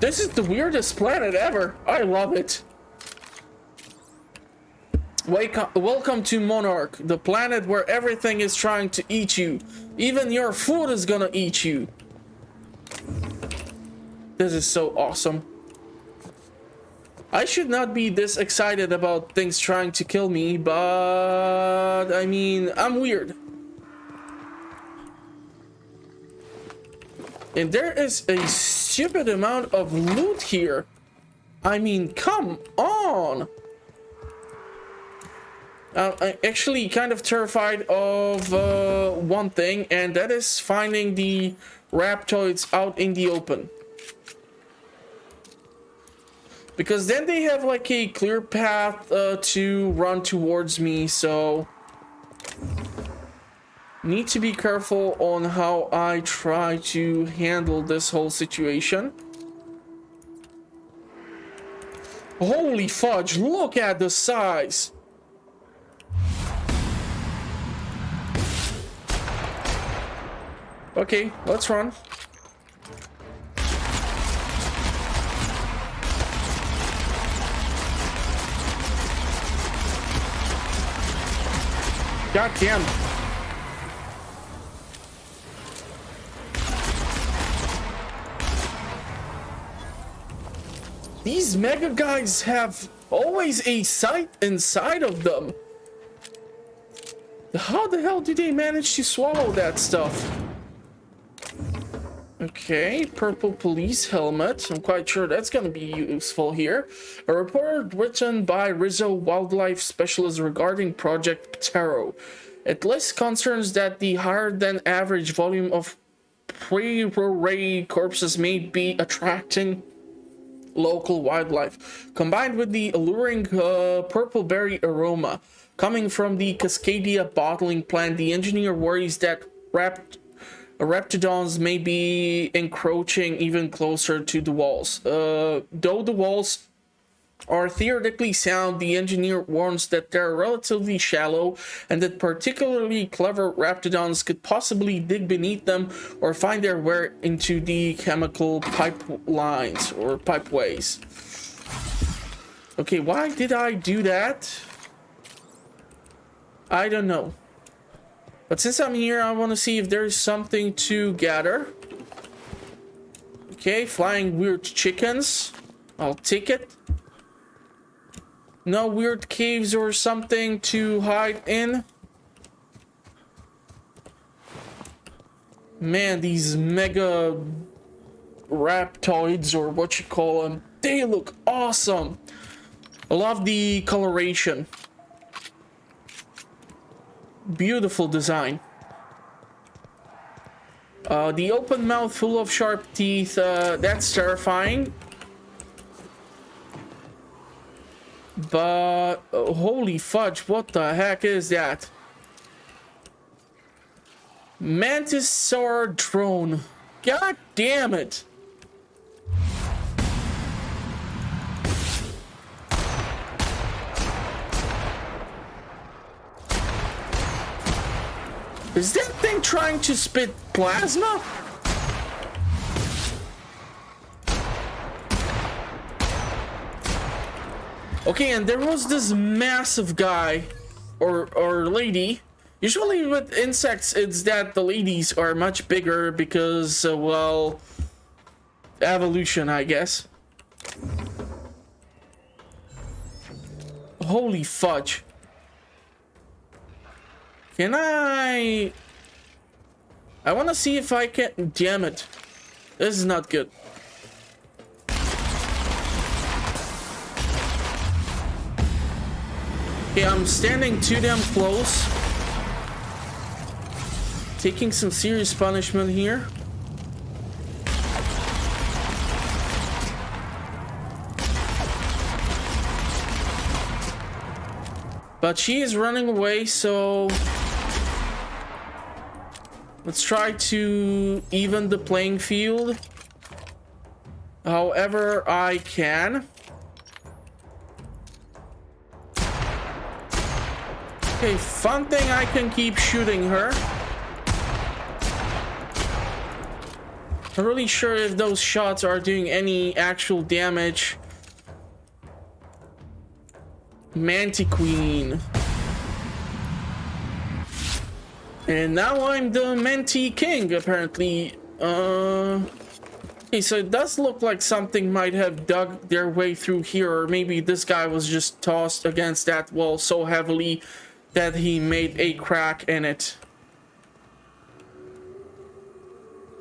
This is the weirdest planet ever. I love it. Welcome to Monarch, the planet where everything is trying to eat you. Even your food is gonna eat you. This is so awesome. I should not be this excited about things trying to kill me, but I mean, I'm weird. And there is a stupid amount of loot here. I mean, come on. I'm actually kind of terrified of one thing, and that is finding the raptoids out in the open. Because then they have like a clear path to run towards me, so... Need to be careful on how I try to handle this whole situation. Holy fudge, look at the size. Okay, let's run. God damn. These mega guys have always a sight inside of them. How the hell do they manage to swallow that stuff? Okay, purple police helmet. I'm quite sure that's gonna be useful here. A report written by Rizzo wildlife specialist regarding Project Ptero. It lists concerns that the higher than average volume of pre-ray corpses may be attracting local wildlife, combined with the alluring purple berry aroma coming from the Cascadia bottling plant. The engineer worries that Raptidons may be encroaching even closer to the walls. Though the walls are theoretically sound, the engineer warns that they're relatively shallow and that particularly clever Raptidons could possibly dig beneath them or find their way into the chemical pipelines or pipeways. Okay, why did I do that? I don't know. But since I'm here, I want to see if there's something to gather. Okay, flying weird chickens. I'll take it. No weird caves or something to hide in. Man, these mega raptoids, or what you call them, they look awesome. I love the coloration. Beautiful design. The open mouth full of sharp teeth, that's terrifying. But holy fudge, what the heck is that? Mantisaur drone. God damn it. Is that thing trying to spit plasma? Okay, and there was this massive guy or lady. Usually with insects, it's that the ladies are much bigger because, well, evolution, I guess. Holy fudge. Can I want to see if I can... Damn it. This is not good. Okay, I'm standing too damn close. Taking some serious punishment here. But she is running away, so... let's try to even the playing field however I can. Okay, fun thing, I can keep shooting her. Not really sure if those shots are doing any actual damage. Mantiqueen. And now I'm the Menti King, apparently. Okay, so it does look like something might have dug their way through here, or maybe this guy was just tossed against that wall so heavily that he made a crack in it.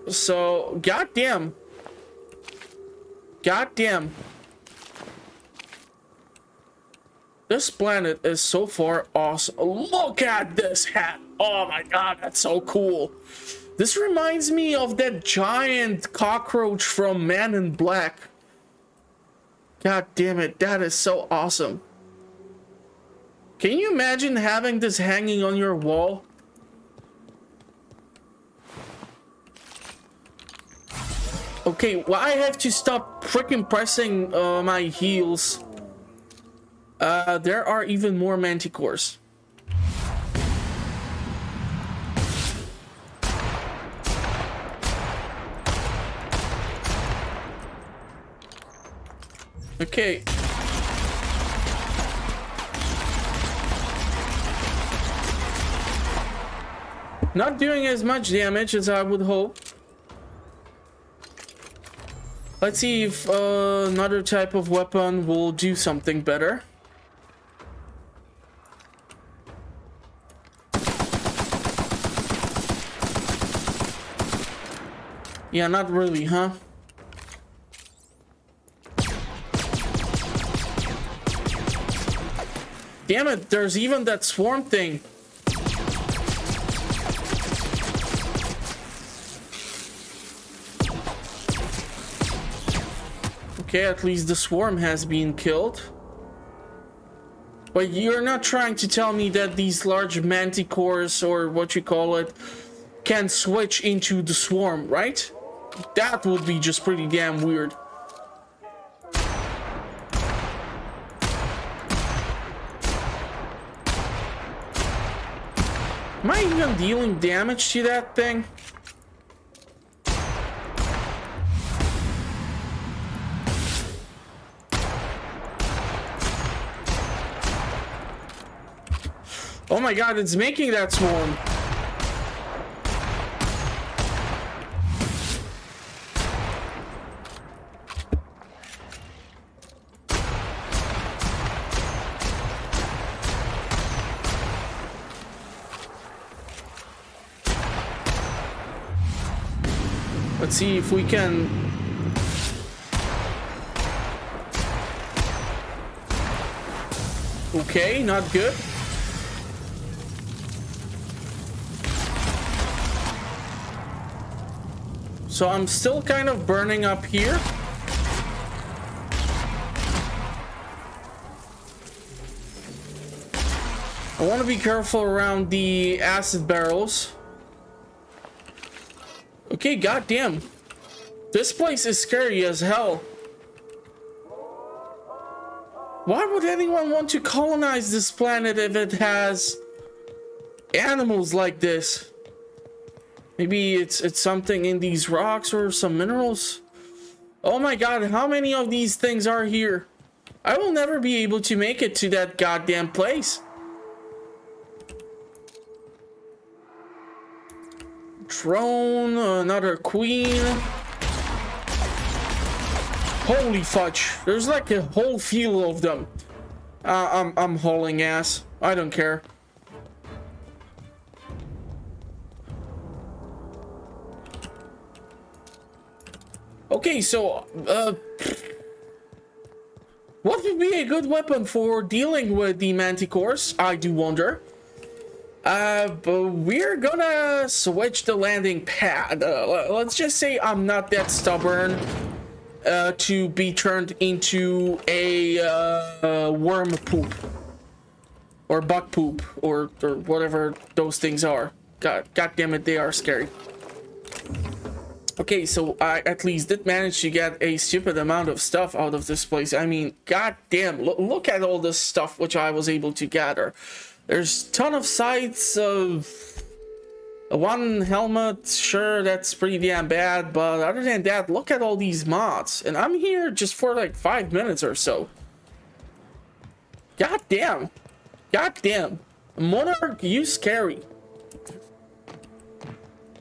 So, goddamn. Goddamn. This planet is so far awesome. Look at this hat. Oh my god, that's so cool. This reminds me of that giant cockroach from Man in Black. God damn it, that is so awesome. Can you imagine having this hanging on your wall? Okay, well, I have to stop freaking pressing my heels. There are even more manticores. Okay. Not doing as much damage as I would hope. Let's see if another type of weapon will do something better. Yeah, not really, huh? Damn it, there's even that swarm thing. Okay, at least the swarm has been killed. But you're not trying to tell me that these large manticores, or what you call it, can switch into the swarm, right? That would be just pretty damn weird. Am I even dealing damage to that thing? Oh my god, it's making that swarm. Let's see if we can... Okay, not good. So I'm still kind of burning up here. I want to be careful around the acid barrels. Okay, goddamn. This place is scary as hell. Why would anyone want to colonize this planet if it has animals like this? Maybe it's something in these rocks or some minerals. Oh my god, how many of these things are here? I will never be able to make it to that goddamn place. Drone, another queen. Holy fudge, there's like a whole field of them. I'm hauling ass. I don't care. Okay, so, what would be a good weapon for dealing with the manticores? I do wonder. But we're gonna switch the landing pad. Let's just say I'm not that stubborn to be turned into a worm poop. Or bug poop, or whatever those things are. God damn it, they are scary. Okay, so I at least did manage to get a stupid amount of stuff out of this place. I mean, goddamn, look at all this stuff which I was able to gather. There's a ton of sights of one helmet. Sure, that's pretty damn bad, but other than that, look at all these mods. And I'm here just for like 5 minutes or so. Goddamn. Goddamn. Monarch, you scary.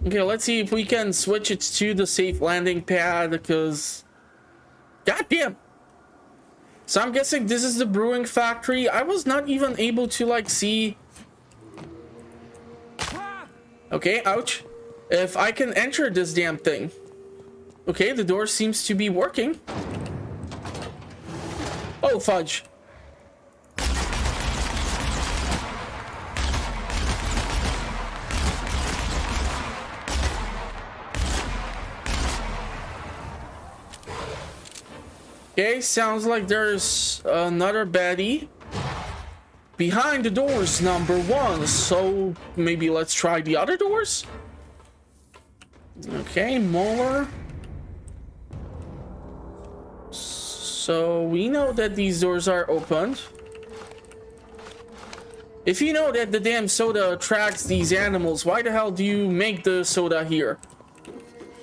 Okay, let's see if we can switch it to the safe landing pad, because... Goddamn! So I'm guessing this is the brewing factory. I was not even able to, like, see... Okay, ouch. If I can enter this damn thing. Okay, the door seems to be working. Oh, fudge. Okay, sounds like there's another baddie behind the doors, number 1. So maybe let's try the other doors. Okay, molar. So we know that these doors are opened. If you know that the damn soda attracts these animals, why the hell do you make the soda here?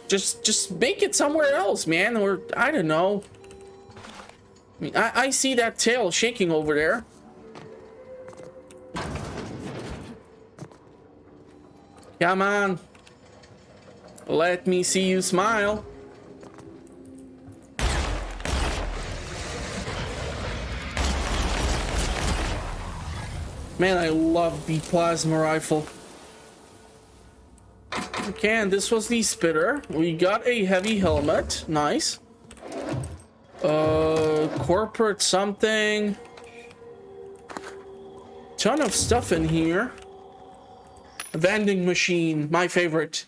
Just make it somewhere else, man, or I don't know. I mean, I see that tail shaking over there. Come on. Let me see you smile. Man, I love the plasma rifle. Okay, and this was the spitter. We got a heavy helmet. Nice. Corporate something. Ton of stuff in here. Vending machine, my favorite.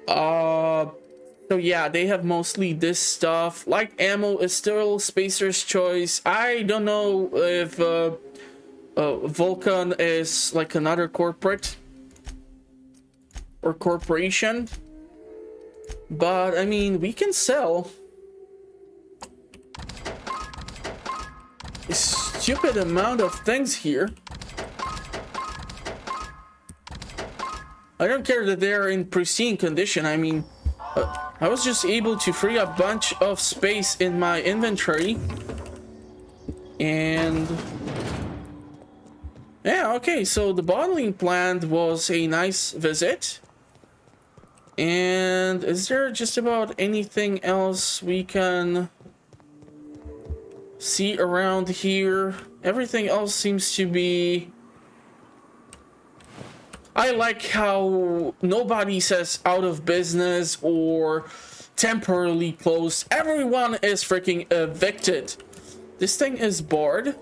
So yeah, they have mostly this stuff. Light ammo is still Spacer's choice. I don't know if Vulcan is like another corporate or corporation, but I mean, we can sell a stupid amount of things here. I don't care that they're in pristine condition. I mean, I was just able to free up a bunch of space in my inventory. And yeah, okay, so the bottling plant was a nice visit. And is there just about anything else we can see around here? Everything else seems to be... I like how nobody says out of business or temporarily closed. Everyone is freaking evicted. This thing is barred.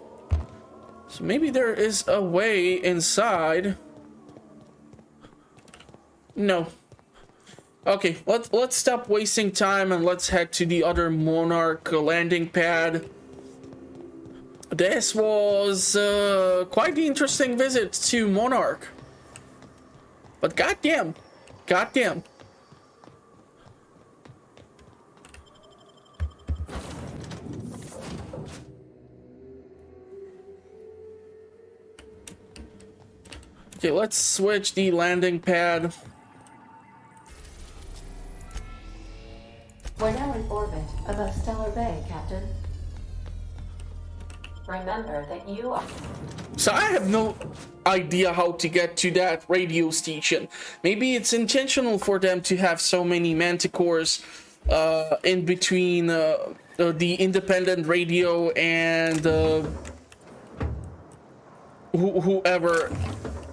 So maybe there is a way inside. No. Okay, let's stop wasting time and let's head to the other Monarch landing pad. This was quite the interesting visit to Monarch. But goddamn. Okay, let's switch the landing pad. We're now in orbit above Stellar Bay, Captain. Remember that you are... So I have no idea how to get to that radio station. Maybe it's intentional for them to have so many manticores in between the independent radio and whoever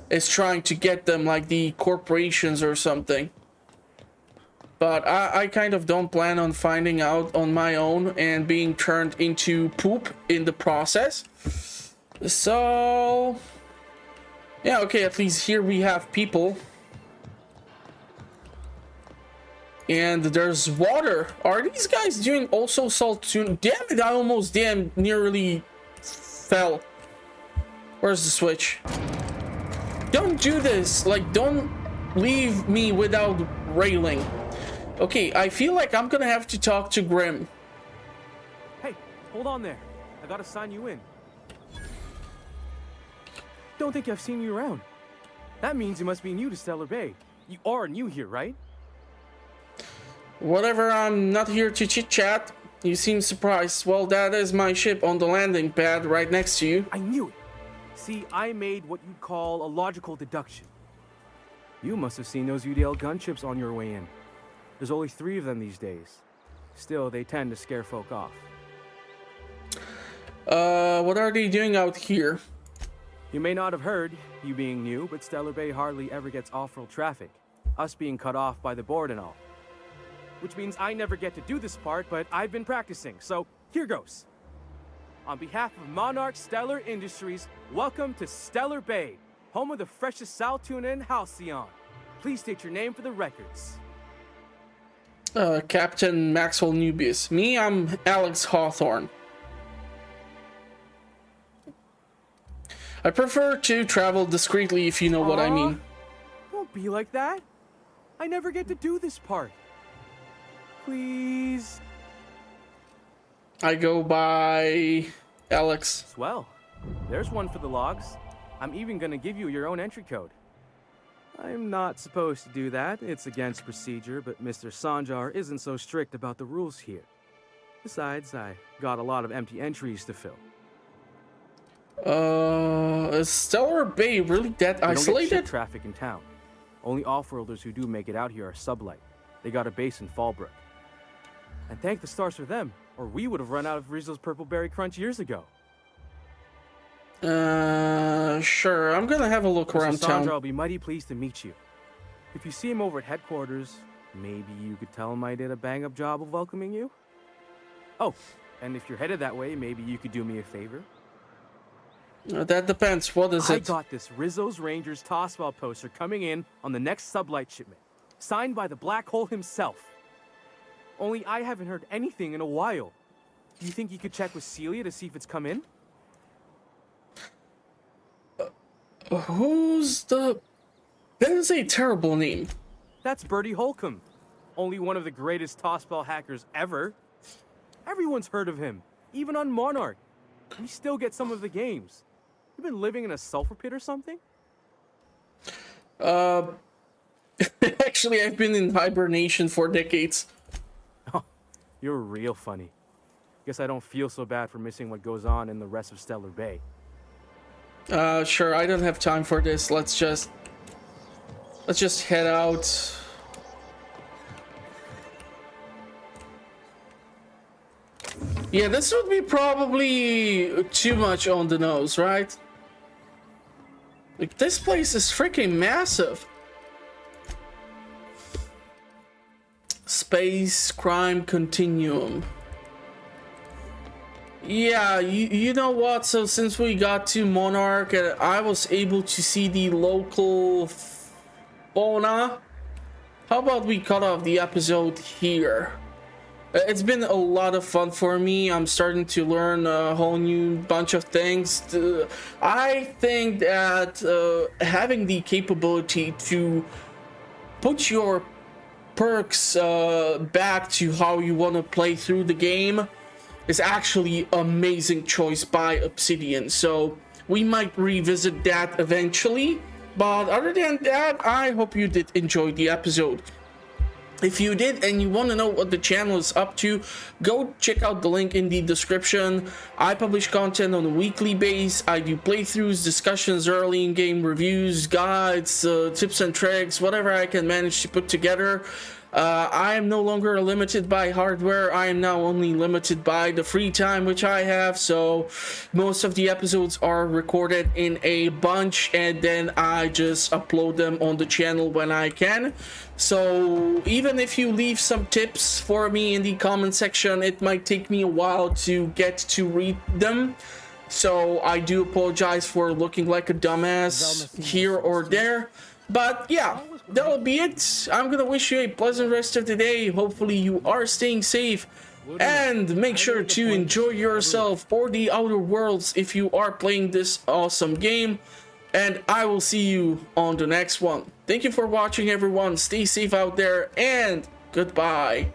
is trying to get them, like the corporations or something. But I kind of don't plan on finding out on my own and being turned into poop in the process. So yeah, okay, at least here we have people. And there's water. Are these guys doing also salt tune? Damn it, I almost nearly fell. Where's the switch? Don't do this. Like, don't leave me without railing. Okay, I feel like I'm gonna have to talk to Grim. Hey, hold on there. I gotta sign you in. Don't think I've seen you around. That means you must be new to Stellar Bay. You are new here, right? Whatever, I'm not here to chit-chat. You seem surprised. Well, that is my ship on the landing pad right next to you. I knew it. See, I made what you'd call a logical deduction. You must have seen those UDL gunships on your way in. There's only 3 of them these days. Still, they tend to scare folk off. What are they doing out here? You may not have heard, you being new, but Stellar Bay hardly ever gets off-road traffic. Us being cut off by the board and all. Which means I never get to do this part, but I've been practicing, so here goes. On behalf of Monarch Stellar Industries, welcome to Stellar Bay, home of the freshest sal tuna and halcyon. Please state your name for the records. Captain Maxwell Nubius. Me, I'm Alex Hawthorne. I prefer to travel discreetly, if you know what I mean. Don't be like that. I never get to do this part. Please. I go by Alex. Swell. There's one for the logs. I'm even gonna give you your own entry code. I'm not supposed to do that. It's against procedure, but Mr. Sanjar isn't so strict about the rules here. Besides, I got a lot of empty entries to fill. Is Stellar Bay really that We don't get isolated? ship traffic in town. Only off-worlders who do make it out here are sublight. They got a base in Fallbrook. And thank the stars for them, or we would have run out of Rizzo's Purple Berry Crunch years ago. Sure. I'm gonna have a look around Mr. Sandra town. will be mighty pleased to meet you. If you see him over at headquarters, maybe you could tell him I did a bang-up job of welcoming you? Oh, and if you're headed that way, maybe you could do me a favor? That depends. What is I it? got this Rizzo's Rangers tossball poster coming in on the next sublight shipment, signed by the Black Hole himself. Only I haven't heard anything in a while. Do you think you could check with Celia to see if it's come in? Who's the... That is a terrible name. That's Bertie Holcomb, only one of the greatest tossball hackers ever. Everyone's heard of him, even on Monarch. We still get some of the games. You been living in a sulfur pit or something? Actually, I've been in hibernation for decades. Oh, you're real funny. Guess I don't feel so bad for missing what goes on in the rest of Stellar Bay. Sure, I don't have time for this. Let's just head out. Yeah, this would be probably too much on the nose, right? Like, this place is freaking massive. Space crime continuum. Yeah, you know what? So since we got to Monarch, I was able to see the local fauna. How about we cut off the episode here? It's been a lot of fun for me. I'm starting to learn a whole new bunch of things. I think that having the capability to put your perks back to how you want to play through the game is actually amazing choice by Obsidian. So we might revisit that eventually. But other than that, I hope you did enjoy the episode. If you did and you want to know what the channel is up to, go check out the link in the description. I publish content on a weekly basis. I do playthroughs, discussions, early in-game reviews, guides, tips and tricks, whatever I can manage to put together. I am no longer limited by hardware. I am now only limited by the free time which I have. So most of the episodes are recorded in a bunch and then I just upload them on the channel when I can. So even if you leave some tips for me in the comment section, it might take me a while to get to read them. So I do apologize for looking like a dumbass here or there. But yeah, that'll be it. I'm gonna wish you a pleasant rest of the day. Hopefully you are staying safe. And make sure to enjoy yourself or the outer worlds if you are playing this awesome game. And I will see you on the next one. Thank you for watching, everyone. Stay safe out there and goodbye.